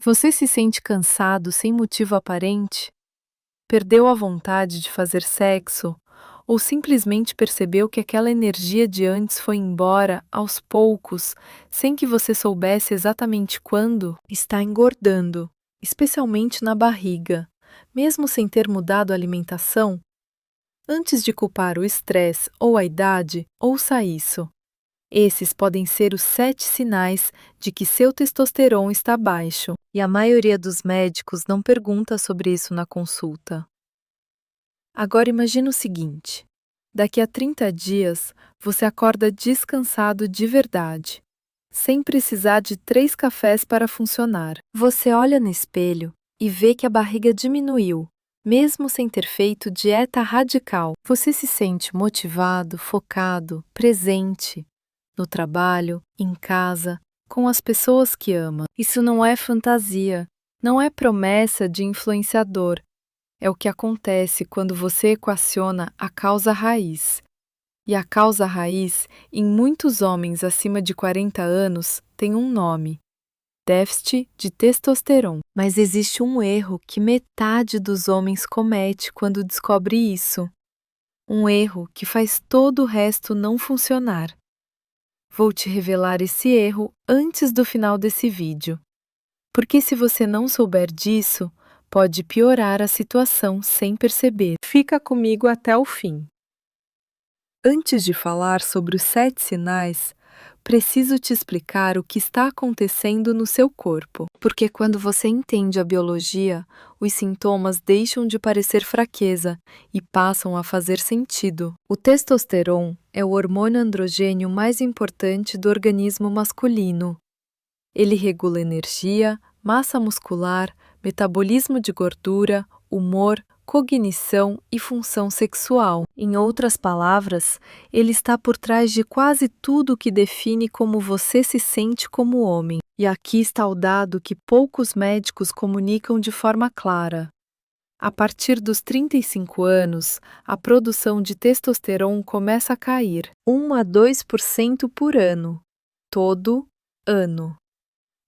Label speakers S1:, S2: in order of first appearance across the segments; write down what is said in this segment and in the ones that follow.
S1: Você se sente cansado sem motivo aparente? Perdeu a vontade de fazer sexo? Ou simplesmente percebeu que aquela energia de antes foi embora, aos poucos, sem que você soubesse exatamente quando? Está engordando, especialmente na barriga, mesmo sem ter mudado a alimentação? Antes de culpar o estresse ou a idade, ouça isso. Esses podem ser os 7 sinais de que seu testosterona está baixo, e a maioria dos médicos não pergunta sobre isso na consulta. Agora imagine o seguinte: daqui a 30 dias, você acorda descansado de verdade, sem precisar de 3 cafés para funcionar. Você olha no espelho e vê que a barriga diminuiu, mesmo sem ter feito dieta radical. Você se sente motivado, focado, presente no trabalho, em casa, com as pessoas que ama. Isso não é fantasia, não é promessa de influenciador. É o que acontece quando você equaciona a causa raiz. E a causa raiz, em muitos homens acima de 40 anos, tem um nome: déficit de testosterona. Mas existe um erro que metade dos homens comete quando descobre isso. Um erro que faz todo o resto não funcionar. Vou te revelar esse erro antes do final desse vídeo. Porque se você não souber disso, pode piorar a situação sem perceber. Fica comigo até o fim. Antes de falar sobre os 7 sinais, preciso te explicar o que está acontecendo no seu corpo. Porque quando você entende a biologia, os sintomas deixam de parecer fraqueza e passam a fazer sentido. O testosterona é o hormônio androgênio mais importante do organismo masculino. Ele regula energia, massa muscular, metabolismo de gordura, humor, cognição e função sexual. Em outras palavras, ele está por trás de quase tudo que define como você se sente como homem. E aqui está o dado que poucos médicos comunicam de forma clara. A partir dos 35 anos, a produção de testosterona começa a cair, 1 a 2% por ano, todo ano.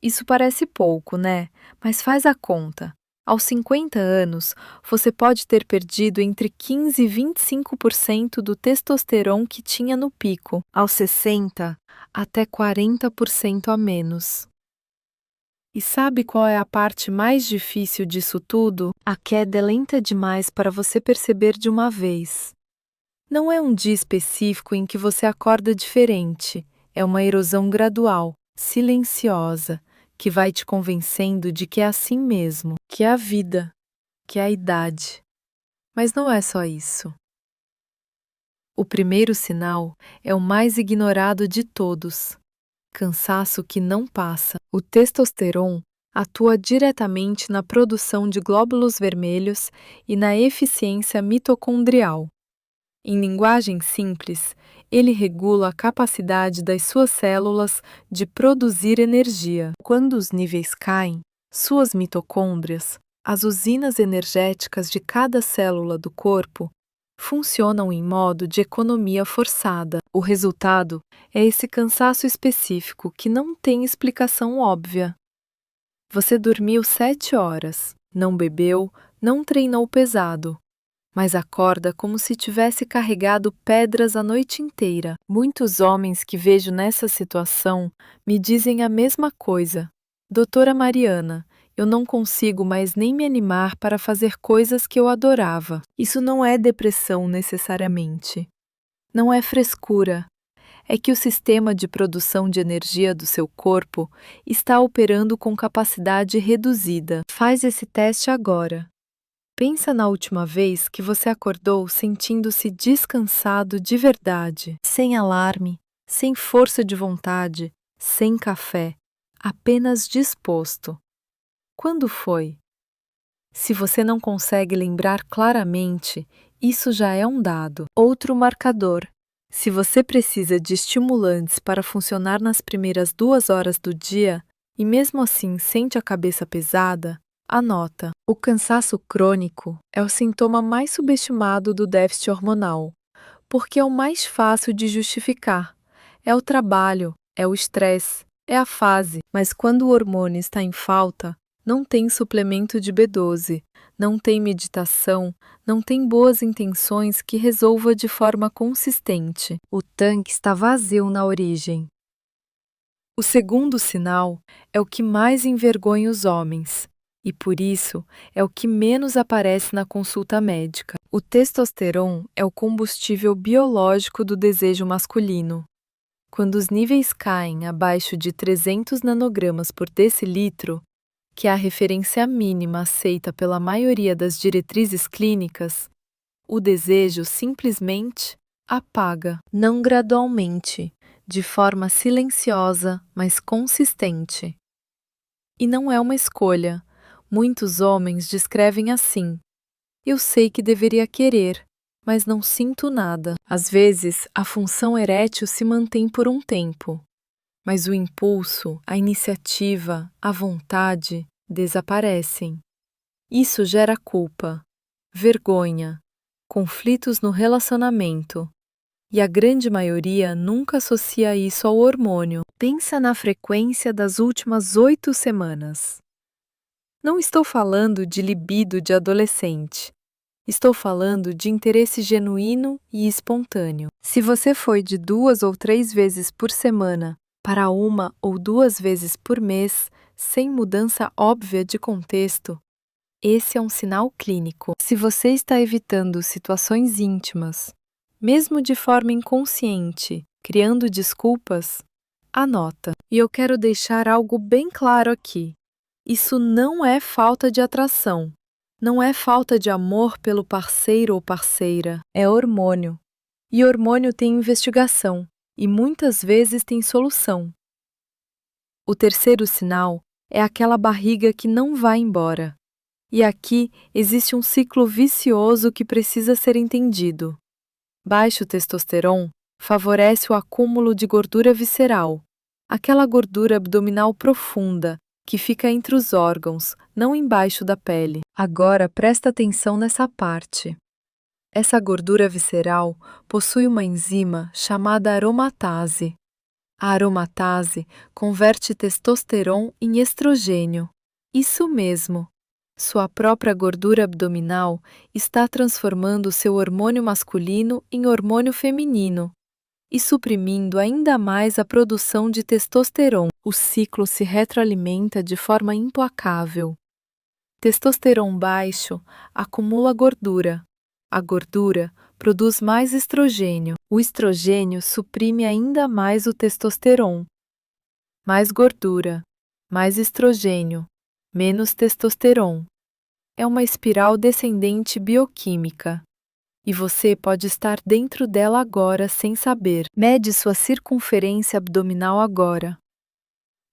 S1: Isso parece pouco, né? Mas faz a conta. Aos 50 anos, você pode ter perdido entre 15 e 25% do testosterona que tinha no pico. Aos 60, até 40% a menos. E sabe qual é a parte mais difícil disso tudo? A queda é lenta demais para você perceber de uma vez. Não é um dia específico em que você acorda diferente. É uma erosão gradual, silenciosa, que vai te convencendo de que é assim mesmo, que é a vida, que é a idade. Mas não é só isso. O primeiro sinal é o mais ignorado de todos: cansaço que não passa. O testosterona atua diretamente na produção de glóbulos vermelhos e na eficiência mitocondrial. Em linguagem simples, ele regula a capacidade das suas células de produzir energia. Quando os níveis caem, suas mitocôndrias, as usinas energéticas de cada célula do corpo, funcionam em modo de economia forçada. O resultado é esse cansaço específico que não tem explicação óbvia. Você dormiu 7 horas, não bebeu, não treinou pesado, mas acorda como se tivesse carregado pedras a noite inteira. Muitos homens que vejo nessa situação me dizem a mesma coisa. Doutora Mariana, eu não consigo mais nem me animar para fazer coisas que eu adorava. Isso não é depressão necessariamente. Não é frescura. É que o sistema de produção de energia do seu corpo está operando com capacidade reduzida. Faz esse teste agora. Pensa na última vez que você acordou sentindo-se descansado de verdade, sem alarme, sem força de vontade, sem café, apenas disposto. Quando foi? Se você não consegue lembrar claramente, isso já é um dado. Outro marcador. Se você precisa de estimulantes para funcionar nas primeiras 2 horas do dia e mesmo assim sente a cabeça pesada, anota. O cansaço crônico é o sintoma mais subestimado do déficit hormonal, porque é o mais fácil de justificar. É o trabalho, é o estresse, é a fase. Mas quando o hormônio está em falta, Não tem suplemento de B12, não tem meditação, não tem boas intenções que resolva de forma consistente. O tanque está vazio na origem. O segundo sinal é o que mais envergonha os homens, e por isso é o que menos aparece na consulta médica. O testosterona é o combustível biológico do desejo masculino. Quando os níveis caem abaixo de 300 nanogramas por decilitro, que é a referência mínima aceita pela maioria das diretrizes clínicas, o desejo simplesmente apaga, não gradualmente, de forma silenciosa, mas consistente. E não é uma escolha. Muitos homens descrevem assim: eu sei que deveria querer, mas não sinto nada. Às vezes, a função erétil se mantém por um tempo, mas o impulso, a iniciativa, a vontade desaparecem. Isso gera culpa, vergonha, conflitos no relacionamento. E a grande maioria nunca associa isso ao hormônio. Pensa na frequência das últimas 8 semanas. Não estou falando de libido de adolescente. Estou falando de interesse genuíno e espontâneo. Se você foi de 2 ou 3 vezes por semana para 1 ou 2 vezes por mês, sem mudança óbvia de contexto, esse é um sinal clínico. Se você está evitando situações íntimas, mesmo de forma inconsciente, criando desculpas, anota. E eu quero deixar algo bem claro aqui. Isso não é falta de atração. Não é falta de amor pelo parceiro ou parceira. É hormônio. E hormônio tem investigação. E muitas vezes tem solução. O terceiro sinal é aquela barriga que não vai embora. E aqui existe um ciclo vicioso que precisa ser entendido. Baixo testosterona favorece o acúmulo de gordura visceral, aquela gordura abdominal profunda que fica entre os órgãos, não embaixo da pele. Agora presta atenção nessa parte. Essa gordura visceral possui uma enzima chamada aromatase. A aromatase converte testosterona em estrogênio. Isso mesmo. Sua própria gordura abdominal está transformando seu hormônio masculino em hormônio feminino e suprimindo ainda mais a produção de testosterona. O ciclo se retroalimenta de forma implacável. Testosterona baixo acumula gordura. A gordura produz mais estrogênio. O estrogênio suprime ainda mais o testosterona. Mais gordura, mais estrogênio, menos testosterona. É uma espiral descendente bioquímica. E você pode estar dentro dela agora sem saber. Mede sua circunferência abdominal agora.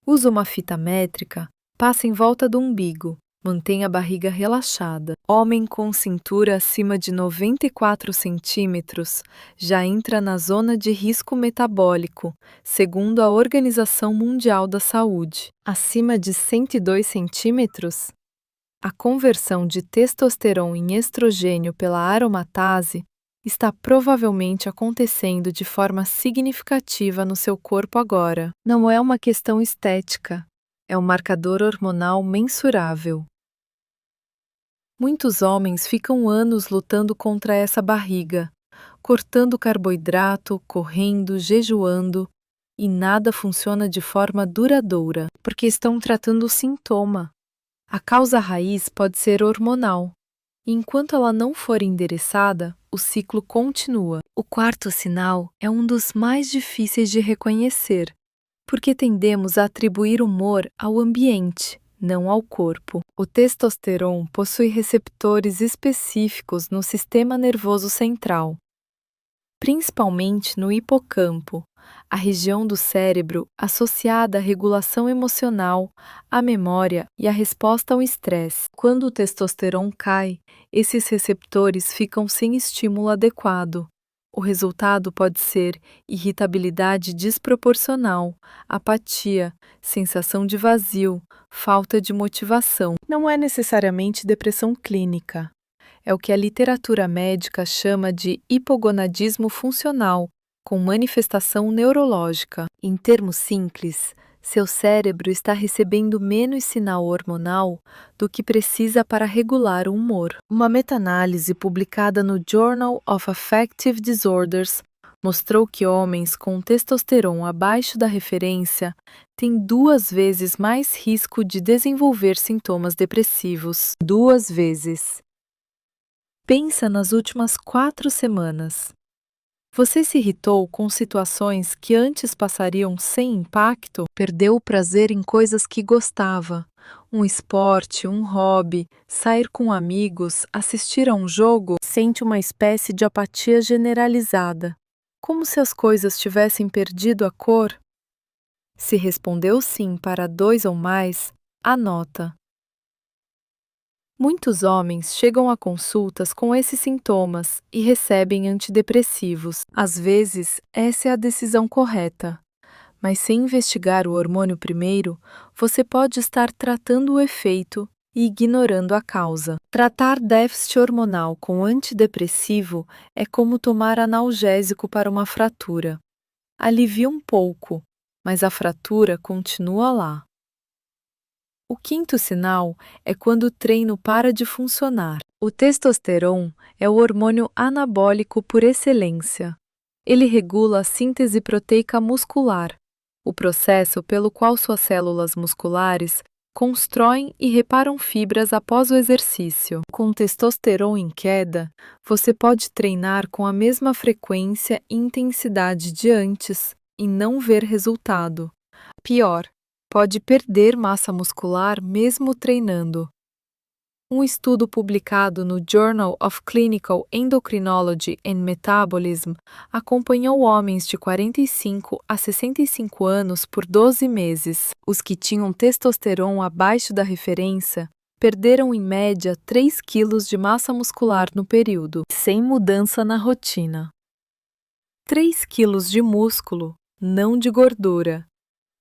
S1: Usa uma fita métrica, passa em volta do umbigo, mantenha a barriga relaxada. Homem com cintura acima de 94 centímetros já entra na zona de risco metabólico, segundo a Organização Mundial da Saúde. Acima de 102 centímetros? A conversão de testosterona em estrogênio pela aromatase está provavelmente acontecendo de forma significativa no seu corpo agora. Não é uma questão estética, é um marcador hormonal mensurável. Muitos homens ficam anos lutando contra essa barriga, cortando carboidrato, correndo, jejuando, e nada funciona de forma duradoura, porque estão tratando o sintoma. A causa raiz pode ser hormonal. E enquanto ela não for endereçada, o ciclo continua. O quarto sinal é um dos mais difíceis de reconhecer, porque tendemos a atribuir humor ao ambiente, não ao corpo. O testosterona possui receptores específicos no sistema nervoso central, principalmente no hipocampo, a região do cérebro associada à regulação emocional, à memória e à resposta ao estresse. Quando o testosterona cai, esses receptores ficam sem estímulo adequado. O resultado pode ser irritabilidade desproporcional, apatia, sensação de vazio, falta de motivação. Não é necessariamente depressão clínica. É o que a literatura médica chama de hipogonadismo funcional, com manifestação neurológica. Em termos simples, seu cérebro está recebendo menos sinal hormonal do que precisa para regular o humor. Uma meta-análise publicada no Journal of Affective Disorders mostrou que homens com testosterona abaixo da referência têm 2 vezes mais risco de desenvolver sintomas depressivos. 2 vezes. Pensa nas últimas 4 semanas. Você se irritou com situações que antes passariam sem impacto? Perdeu o prazer em coisas que gostava? Um esporte, um hobby, sair com amigos, assistir a um jogo? Sente uma espécie de apatia generalizada, como se as coisas tivessem perdido a cor? Se respondeu sim para 2 ou mais, anota. Muitos homens chegam a consultas com esses sintomas e recebem antidepressivos. Às vezes, essa é a decisão correta. Mas sem investigar o hormônio primeiro, você pode estar tratando o efeito e ignorando a causa. Tratar déficit hormonal com antidepressivo é como tomar analgésico para uma fratura. Alivia um pouco, mas a fratura continua lá. O quinto sinal é quando o treino para de funcionar. O testosterona é o hormônio anabólico por excelência. Ele regula a síntese proteica muscular, o processo pelo qual suas células musculares constroem e reparam fibras após o exercício. Com testosterona em queda, você pode treinar com a mesma frequência e intensidade de antes e não ver resultado. Pior, pode perder massa muscular mesmo treinando. Um estudo publicado no Journal of Clinical Endocrinology and Metabolism acompanhou homens de 45 a 65 anos por 12 meses. Os que tinham testosterona abaixo da referência perderam em média 3 quilos de massa muscular no período, sem mudança na rotina. 3 quilos de músculo, não de gordura.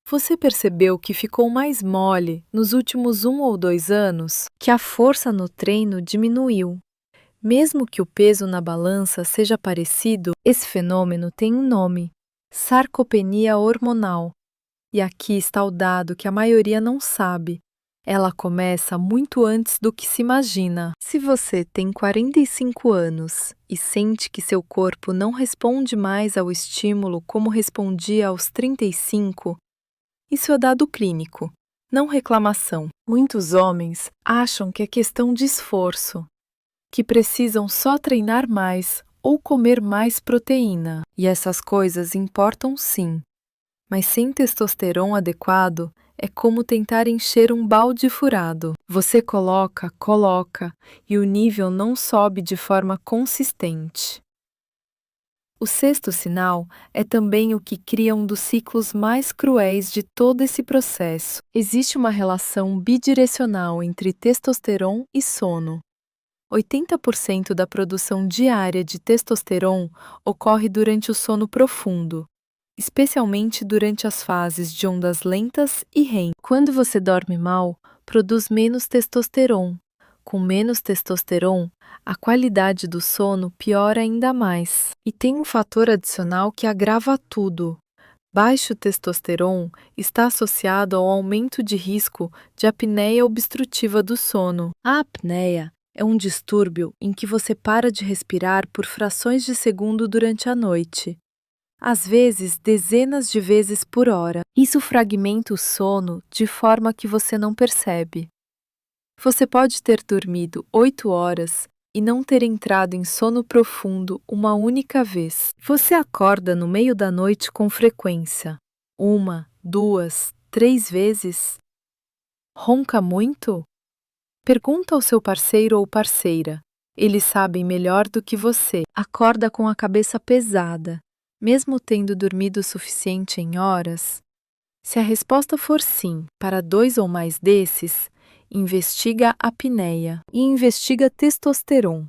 S1: Você percebeu que ficou mais mole nos últimos 1 ou 2 anos? Que a força no treino diminuiu. Mesmo que o peso na balança seja parecido, esse fenômeno tem um nome: sarcopenia hormonal. E aqui está o dado que a maioria não sabe. Ela começa muito antes do que se imagina. Se você tem 45 anos e sente que seu corpo não responde mais ao estímulo como respondia aos 35, isso é dado clínico, não reclamação. Muitos homens acham que é questão de esforço, que precisam só treinar mais ou comer mais proteína. E essas coisas importam sim. Mas sem testosterona adequado, é como tentar encher um balde furado. Você coloca, e o nível não sobe de forma consistente. O sexto sinal é também o que cria um dos ciclos mais cruéis de todo esse processo. Existe uma relação bidirecional entre testosterona e sono. 80% da produção diária de testosterona ocorre durante o sono profundo, especialmente durante as fases de ondas lentas e REM. Quando você dorme mal, produz menos testosterona. Com menos testosterona, a qualidade do sono piora ainda mais. E tem um fator adicional que agrava tudo. Baixo testosterona está associado ao aumento de risco de apneia obstrutiva do sono. A apneia é um distúrbio em que você para de respirar por frações de segundo durante a noite. Às vezes, dezenas de vezes por hora. Isso fragmenta o sono de forma que você não percebe. Você pode ter dormido 8 horas e não ter entrado em sono profundo uma única vez. Você acorda no meio da noite com frequência. 1, 2, 3 vezes? Ronca muito? Pergunta ao seu parceiro ou parceira. Eles sabem melhor do que você. Acorda com a cabeça pesada, mesmo tendo dormido o suficiente em horas? Se a resposta for sim para 2 ou mais desses, investiga a apneia e investiga testosterona.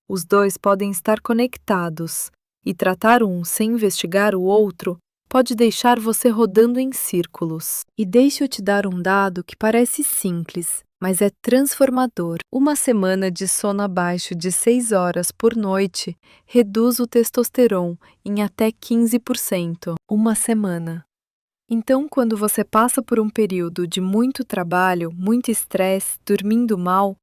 S1: Os dois podem estar conectados, e tratar um sem investigar o outro pode deixar você rodando em círculos. E deixe eu te dar um dado que parece simples, mas é transformador. Uma semana de sono abaixo de 6 horas por noite reduz o testosterona em até 15%. Uma semana. Então, quando você passa por um período de muito trabalho, muito estresse, dormindo mal,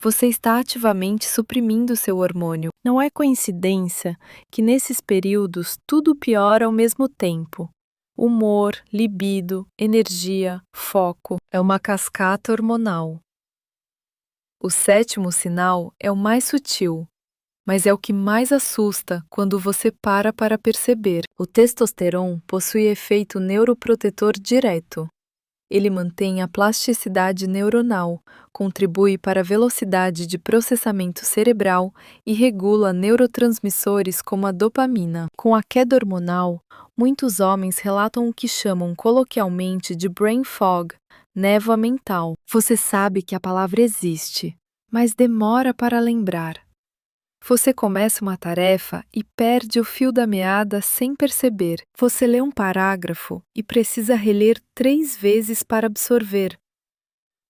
S1: você está ativamente suprimindo seu hormônio. Não é coincidência que nesses períodos tudo piora ao mesmo tempo. Humor, libido, energia, foco. É uma cascata hormonal. O sétimo sinal é o mais sutil, mas é o que mais assusta quando você para perceber. O testosterona possui efeito neuroprotetor direto. Ele mantém a plasticidade neuronal, contribui para a velocidade de processamento cerebral e regula neurotransmissores como a dopamina. Com a queda hormonal, muitos homens relatam o que chamam coloquialmente de brain fog, névoa mental. Você sabe que a palavra existe, mas demora para lembrar. Você começa uma tarefa e perde o fio da meada sem perceber. Você lê um parágrafo e precisa reler 3 vezes para absorver.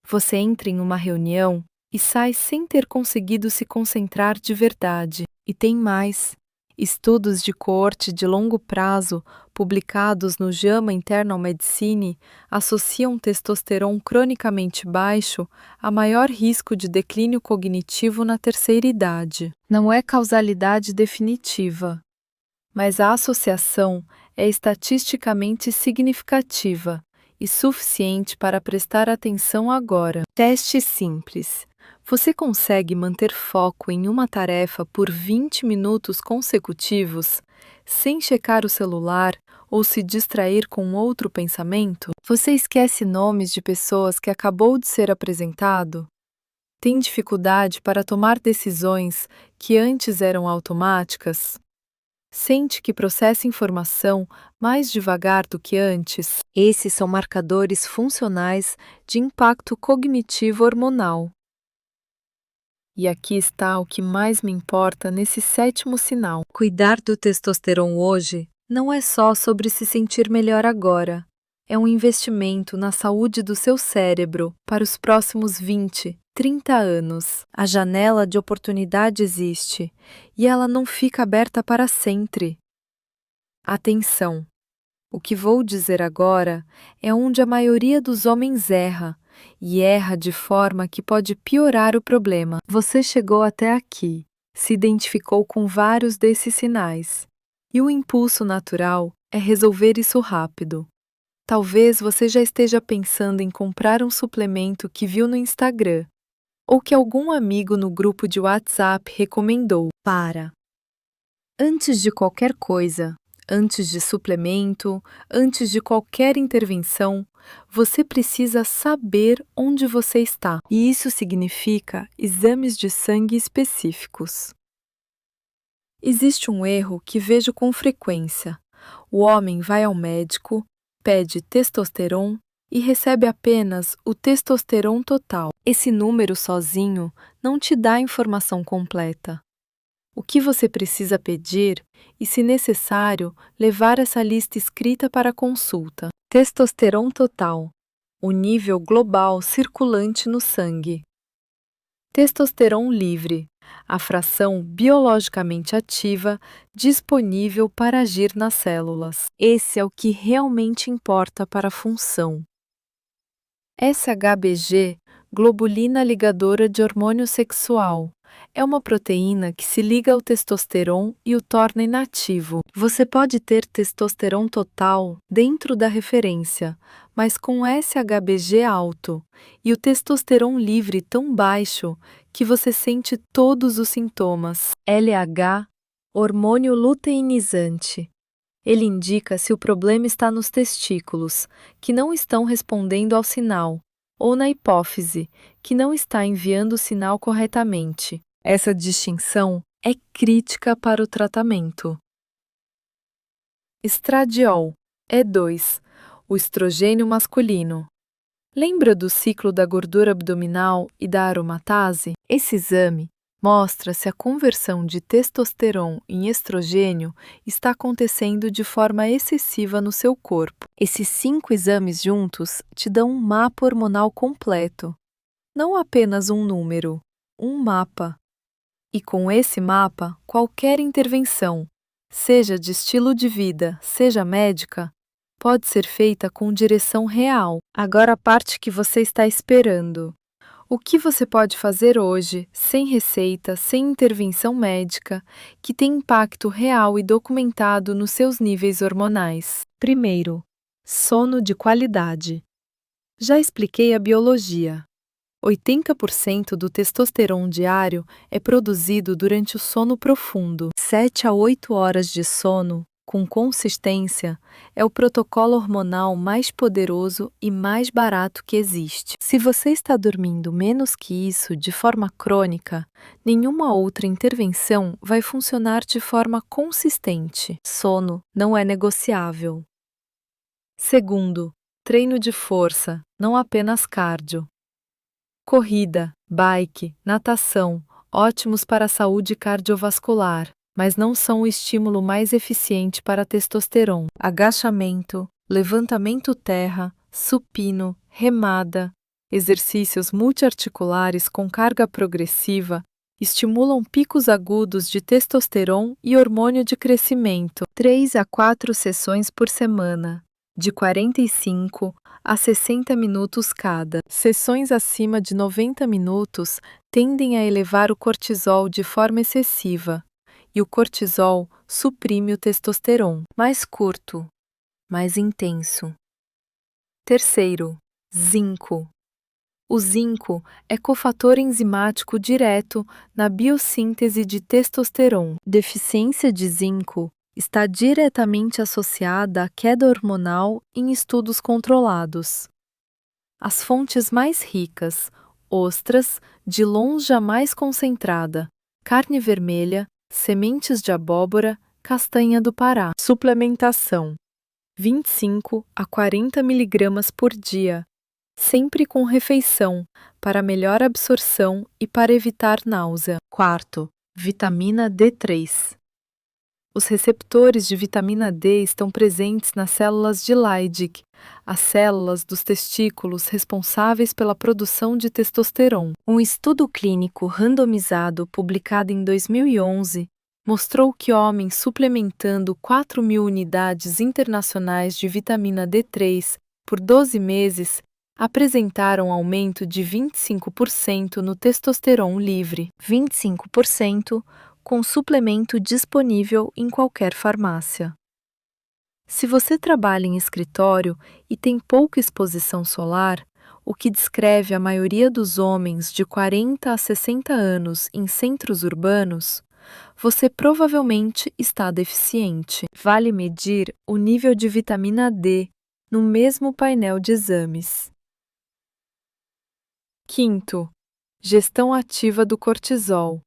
S1: Você entra em uma reunião e sai sem ter conseguido se concentrar de verdade. E tem mais. Estudos de coorte de longo prazo, publicados no JAMA Internal Medicine, associam testosterona cronicamente baixo a maior risco de declínio cognitivo na terceira idade. Não é causalidade definitiva, mas a associação é estatisticamente significativa e suficiente para prestar atenção agora. Teste simples. Você consegue manter foco em uma tarefa por 20 minutos consecutivos, sem checar o celular ou se distrair com outro pensamento? Você esquece nomes de pessoas que acabou de ser apresentado? Tem dificuldade para tomar decisões que antes eram automáticas? Sente que processa informação mais devagar do que antes? Esses são marcadores funcionais de impacto cognitivo hormonal. E aqui está o que mais me importa nesse sétimo sinal. Cuidar do testosterona hoje não é só sobre se sentir melhor agora. É um investimento na saúde do seu cérebro para os próximos 20, 30 anos. A janela de oportunidade existe e ela não fica aberta para sempre. Atenção! O que vou dizer agora é onde a maioria dos homens erra, e erra de forma que pode piorar o problema. Você chegou até aqui, se identificou com vários desses sinais, e o impulso natural é resolver isso rápido. Talvez você já esteja pensando em comprar um suplemento que viu no Instagram, ou que algum amigo no grupo de WhatsApp recomendou. Para! Antes de qualquer coisa, antes de suplemento, antes de qualquer intervenção, você precisa saber onde você está. E isso significa exames de sangue específicos. Existe um erro que vejo com frequência. O homem vai ao médico, pede testosterona e recebe apenas o testosterona total. Esse número sozinho não te dá a informação completa. O que você precisa pedir e, se necessário, levar essa lista escrita para consulta. Testosterona total, o nível global circulante no sangue. Testosterona livre, a fração biologicamente ativa disponível para agir nas células. Esse é o que realmente importa para a função. SHBG, globulina ligadora de hormônio sexual. É uma proteína que se liga ao testosterona e o torna inativo. Você pode ter testosterona total dentro da referência, mas com SHBG alto, e o testosterona livre tão baixo que você sente todos os sintomas. LH, hormônio luteinizante. Ele indica se o problema está nos testículos, que não estão respondendo ao sinal, ou na hipófise, que não está enviando o sinal corretamente. Essa distinção é crítica para o tratamento. Estradiol, E2, o estrogênio masculino. Lembra do ciclo da gordura abdominal e da aromatase? Esse exame mostra se a conversão de testosterona em estrogênio está acontecendo de forma excessiva no seu corpo. Esses 5 exames juntos te dão um mapa hormonal completo. Não apenas um número, um mapa. E com esse mapa, qualquer intervenção, seja de estilo de vida, seja médica, pode ser feita com direção real. Agora a parte que você está esperando. O que você pode fazer hoje, sem receita, sem intervenção médica, que tem impacto real e documentado nos seus níveis hormonais? Primeiro, sono de qualidade. Já expliquei a biologia. 80% do testosterona diário é produzido durante o sono profundo. 7 a 8 horas de sono, com consistência, é o protocolo hormonal mais poderoso e mais barato que existe. Se você está dormindo menos que isso de forma crônica, nenhuma outra intervenção vai funcionar de forma consistente. Sono não é negociável. Segundo, treino de força, não apenas cardio. Corrida, bike, natação, ótimos para a saúde cardiovascular, mas não são o estímulo mais eficiente para a testosterona. Agachamento, levantamento terra, supino, remada, exercícios multiarticulares com carga progressiva estimulam picos agudos de testosterona e hormônio de crescimento. 3 a 4 sessões por semana, de 45 a 60 minutos cada. Sessões acima de 90 minutos tendem a elevar o cortisol de forma excessiva, e o cortisol suprime o testosterona. Mais curto, mais intenso. Terceiro, zinco. O zinco é cofator enzimático direto na biossíntese de testosterona. Deficiência de zinco está diretamente associada à queda hormonal em estudos controlados. As fontes mais ricas: ostras, de longe a mais concentrada, carne vermelha, sementes de abóbora, castanha do Pará. Suplementação: 25 a 40 mg por dia, sempre com refeição, para melhor absorção e para evitar náusea. Quarto, vitamina D3. Os receptores de vitamina D estão presentes nas células de Leydig, as células dos testículos responsáveis pela produção de testosterona. Um estudo clínico randomizado publicado em 2011 mostrou que homens suplementando 4.000 unidades internacionais de vitamina D3 por 12 meses apresentaram aumento de 25% no testosterona livre. 25% com suplemento disponível em qualquer farmácia. Se você trabalha em escritório e tem pouca exposição solar, o que descreve a maioria dos homens de 40 a 60 anos em centros urbanos, você provavelmente está deficiente. Vale medir o nível de vitamina D no mesmo painel de exames. Quinto, gestão ativa do cortisol.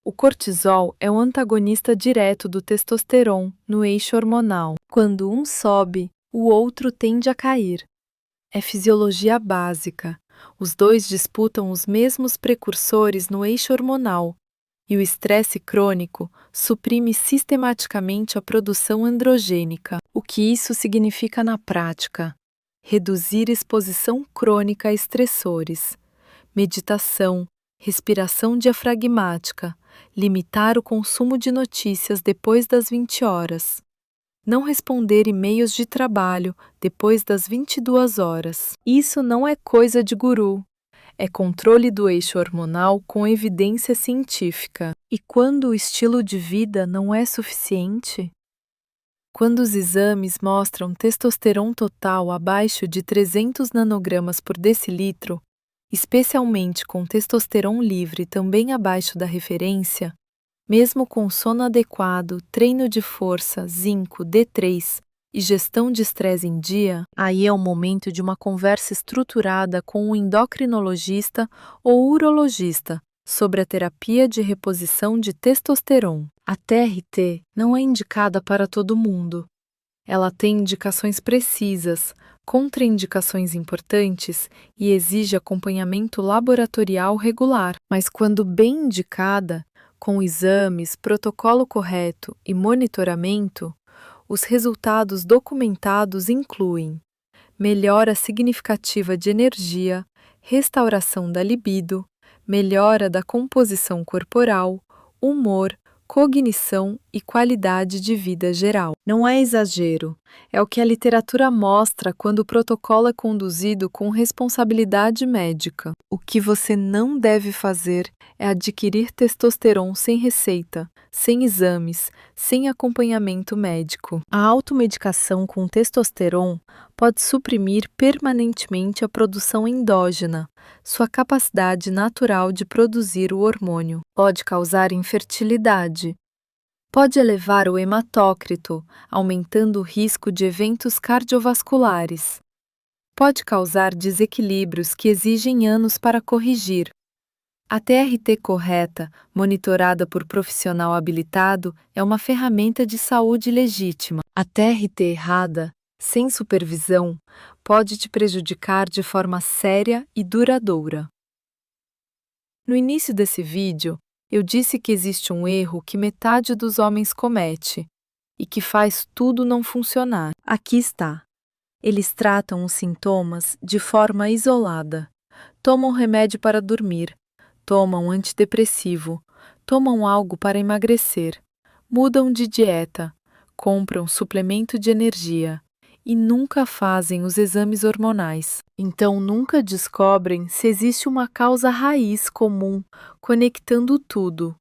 S1: O cortisol é um antagonista direto do testosterona no eixo hormonal. Quando um sobe, o outro tende a cair. É fisiologia básica. Os dois disputam os mesmos precursores no eixo hormonal, e o estresse crônico suprime sistematicamente a produção androgênica. O que isso significa na prática? Reduzir exposição crônica a estressores, meditação, respiração diafragmática, limitar o consumo de notícias depois das 20 horas, não responder e-mails de trabalho depois das 22 horas. Isso não é coisa de guru, é controle do eixo hormonal com evidência científica. E quando o estilo de vida não é suficiente? Quando os exames mostram testosterona total abaixo de 300 nanogramas por decilitro, especialmente com testosterona livre também abaixo da referência, mesmo com sono adequado, treino de força, zinco, D3 e gestão de estresse em dia, aí é o momento de uma conversa estruturada com um endocrinologista ou urologista sobre a terapia de reposição de testosterona. A TRT não é indicada para todo mundo. Ela tem indicações precisas, contraindicações importantes e exige acompanhamento laboratorial regular, mas quando bem indicada, com exames, protocolo correto e monitoramento, os resultados documentados incluem melhora significativa de energia, restauração da libido, melhora da composição corporal, humor, cognição e qualidade de vida geral. Não é exagero, é o que a literatura mostra quando o protocolo é conduzido com responsabilidade médica. O que você não deve fazer é adquirir testosterona sem receita, sem exames, sem acompanhamento médico. A automedicação com testosterona pode suprimir permanentemente a produção endógena, sua capacidade natural de produzir o hormônio. Pode causar infertilidade. Pode elevar o hematócrito, aumentando o risco de eventos cardiovasculares. Pode causar desequilíbrios que exigem anos para corrigir. A TRT correta, monitorada por profissional habilitado, é uma ferramenta de saúde legítima. A TRT errada, sem supervisão, pode te prejudicar de forma séria e duradoura. No início desse vídeo, eu disse que existe um erro que metade dos homens comete e que faz tudo não funcionar. Aqui está. Eles tratam os sintomas de forma isolada. Tomam remédio para dormir, tomam antidepressivo, tomam algo para emagrecer, mudam de dieta, compram suplemento de energia e nunca fazem os exames hormonais. Então nunca descobrem se existe uma causa raiz comum conectando tudo.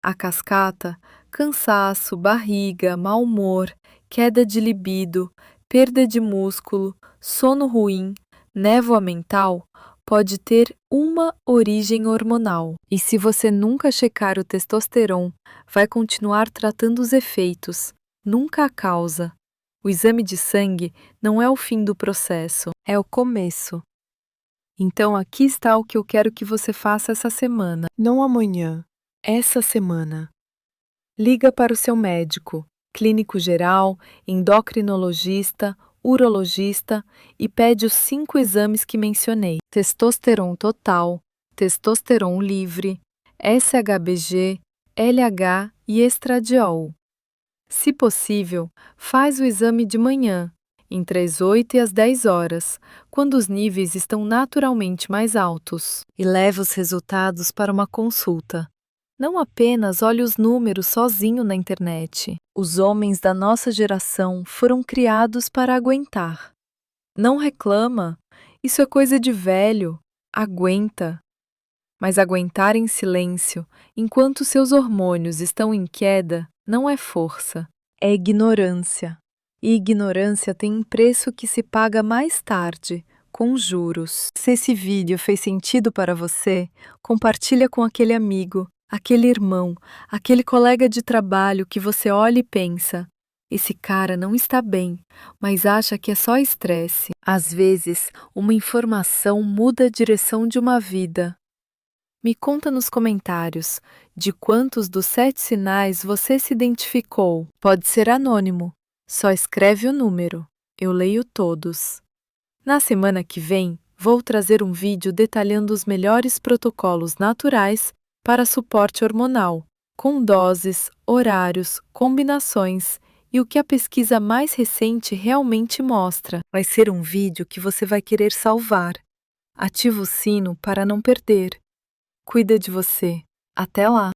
S1: A cascata, cansaço, barriga, mau humor, queda de libido, perda de músculo, sono ruim, névoa mental, pode ter uma origem hormonal. E se você nunca checar o testosterona, vai continuar tratando os efeitos, nunca a causa. O exame de sangue não é o fim do processo, é o começo. Então aqui está o que eu quero que você faça essa semana. Não amanhã, essa semana. Liga para o seu médico, clínico geral, endocrinologista, urologista e pede os 5 exames que mencionei: testosterona total, testosterona livre, SHBG, LH e estradiol. Se possível, faz o exame de manhã, entre as 8 e as 10 horas, quando os níveis estão naturalmente mais altos, e leve os resultados para uma consulta. Não apenas olhe os números sozinho na internet. Os homens da nossa geração foram criados para aguentar. Não reclama, isso é coisa de velho, aguenta. Mas aguentar em silêncio, enquanto seus hormônios estão em queda, não é força, é ignorância. E ignorância tem um preço que se paga mais tarde, com juros. Se esse vídeo fez sentido para você, compartilha com aquele amigo, aquele irmão, aquele colega de trabalho que você olha e pensa: esse cara não está bem, mas acha que é só estresse. Às vezes, uma informação muda a direção de uma vida. Me conta nos comentários de quantos dos 7 sinais você se identificou. Pode ser anônimo, só escreve o número. Eu leio todos. Na semana que vem, vou trazer um vídeo detalhando os melhores protocolos naturais para suporte hormonal, com doses, horários, combinações e o que a pesquisa mais recente realmente mostra. Vai ser um vídeo que você vai querer salvar. Ativa o sino para não perder. Cuida de você. Até lá!